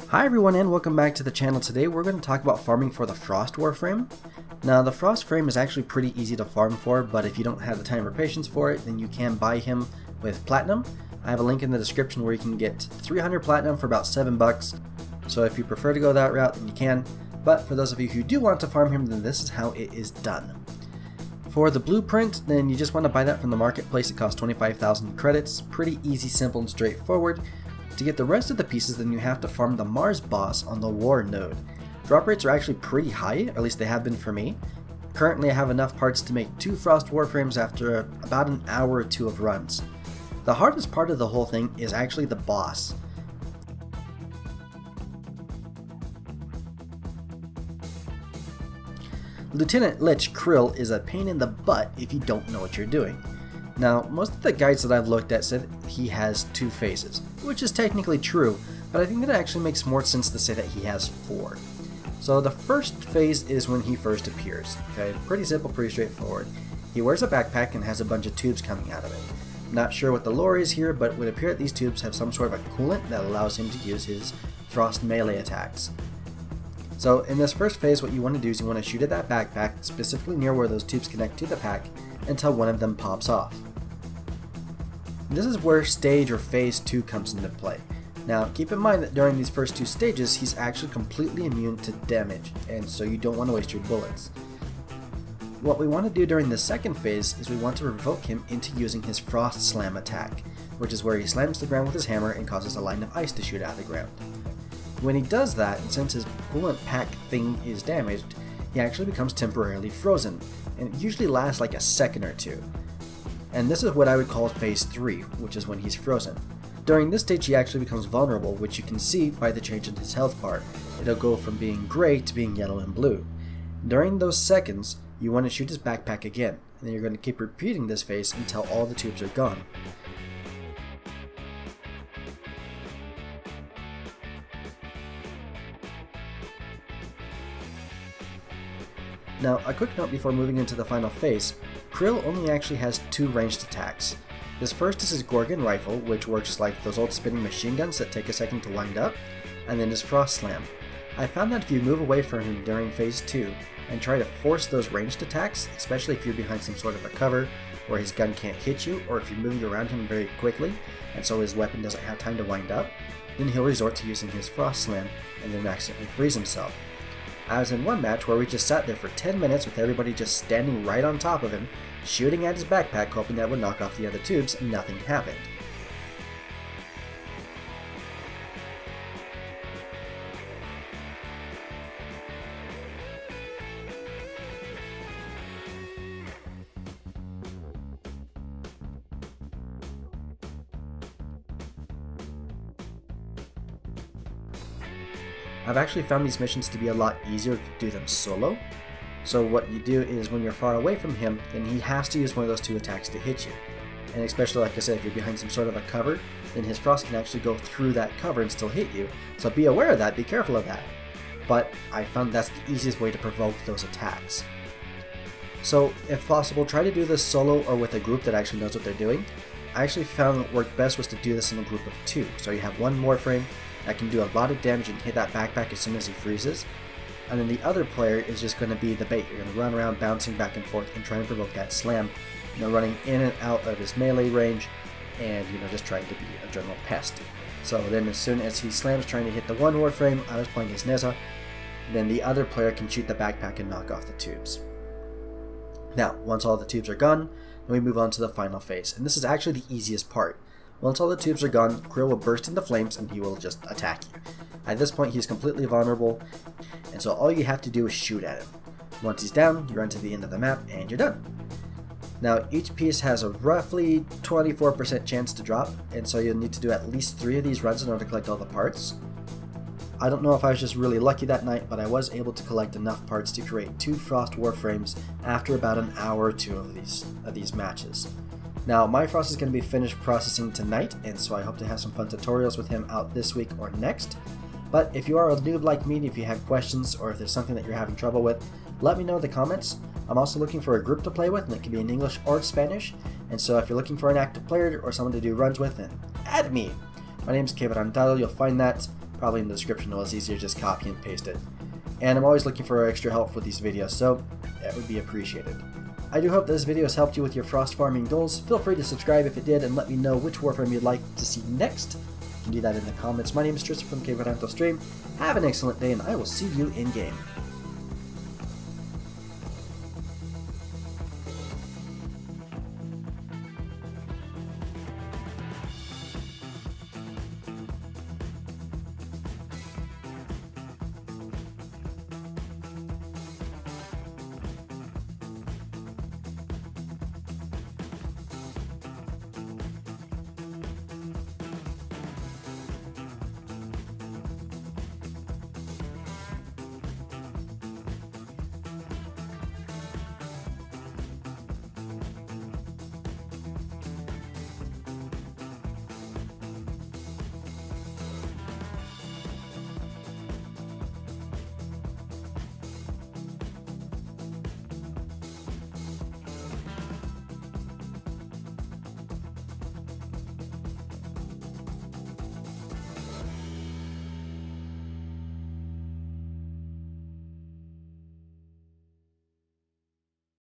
Hi everyone and welcome back to the channel. Today we're going to talk about farming for the Frost Warframe. Now the Frost Frame is actually pretty easy to farm for, but if you don't have the time or patience for it, then you can buy him with platinum. I have a link in the description where you can get 300 platinum for about $7. So if you prefer to go that route, then you can. But for those of you who do want to farm him, then this is how it is done. For the blueprint, then you just want to buy that from the marketplace. It costs 25,000 credits. Pretty easy, simple, and straightforward. To get the rest of the pieces, then you have to farm the Mars boss on the War node. Drop rates are actually pretty high, or at least they have been for me. Currently I have enough parts to make 2 Frost Warframes after about an hour or 2 of runs. The hardest part of the whole thing is actually the boss. Lieutenant Lech Kril is a pain in the butt if you don't know what you're doing. Now, most of the guides that I've looked at said he has 2 phases, which is technically true, but I think that it actually makes more sense to say that he has 4. So the first phase is when he first appears. Okay, pretty simple, pretty straightforward. He wears a backpack and has a bunch of tubes coming out of it. Not sure what the lore is here, but it would appear that these tubes have some sort of a coolant that allows him to use his frost melee attacks. So in this first phase, what you want to do is you want to shoot at that backpack, specifically near where those tubes connect to the pack, until one of them pops off. This is where stage or phase 2 comes into play. Now keep in mind that during these first 2 stages he's actually completely immune to damage, and so you don't want to waste your bullets. What we want to do during the second phase is we want to provoke him into using his Frost Slam attack, which is where he slams the ground with his hammer and causes a line of ice to shoot out of the ground. When he does that, and since his coolant pack thing is damaged, he actually becomes temporarily frozen, and it usually lasts like a second or 2. And this is what I would call phase 3, which is when he's frozen. During this stage he actually becomes vulnerable, which you can see by the change in his health bar. It'll go from being gray to being yellow and blue. During those seconds, you want to shoot his backpack again, and then you're going to keep repeating this phase until all the tubes are gone. Now, a quick note before moving into the final phase, Kril only actually has 2 ranged attacks. This first is his Gorgon rifle, which works like those old spinning machine guns that take a second to wind up, and then his Frost Slam. I found that if you move away from him during phase 2 and try to force those ranged attacks, especially if you're behind some sort of a cover where his gun can't hit you, or if you're moving around him very quickly and so his weapon doesn't have time to wind up, then he'll resort to using his Frost Slam and then accidentally freeze himself. I was in one match where we just sat there for 10 minutes with everybody just standing right on top of him, shooting at his backpack hoping that would knock off the other tubes, and nothing happened. I've actually found these missions to be a lot easier to do them solo. So what you do is when you're far away from him, then he has to use one of those 2 attacks to hit you. And especially, like I said, if you're behind some sort of a cover, then his frost can actually go through that cover and still hit you. So be aware of that, be careful of that. But I found that's the easiest way to provoke those attacks. So if possible, try to do this solo or with a group that actually knows what they're doing. I actually found what worked best was to do this in a group of 2. So you have one Warframe that can do a lot of damage and hit that backpack as soon as he freezes. And then the other player is just going to be the bait. You're going to run around bouncing back and forth and trying to provoke that slam, running in and out of his melee range and just trying to be a general pest. So then as soon as he slams trying to hit the one Warframe, I was playing as Neza, then the other player can shoot the backpack and knock off the tubes. Now, once all the tubes are gone, then we move on to the final phase, and this is actually the easiest part. Once all the tubes are gone, Kril will burst into flames and he will just attack you. At this point he's completely vulnerable, and so all you have to do is shoot at him. Once he's down, you run to the end of the map and you're done. Now each piece has a roughly 24% chance to drop, and so you'll need to do at least 3 of these runs in order to collect all the parts. I don't know if I was just really lucky that night, but I was able to collect enough parts to create 2 Frost Warframes after about an hour or 2 of these matches. Now, my Frost is going to be finished processing tonight, and so I hope to have some fun tutorials with him out this week or next. But if you are a noob like me, if you have questions or if there's something that you're having trouble with, let me know in the comments. I'm also looking for a group to play with, and it can be in English or Spanish. And so if you're looking for an active player or someone to do runs with, then add me. My name is Quebrantado. You'll find that probably in the description. It was easier to just copy and paste it. And I'm always looking for extra help with these videos, so that would be appreciated. I do hope this video has helped you with your frost farming goals. Feel free to subscribe if it did, and let me know which Warframe you'd like to see next. You can do that in the comments. My name is Triston from Quebranto Stream. Have an excellent day, and I will see you in game.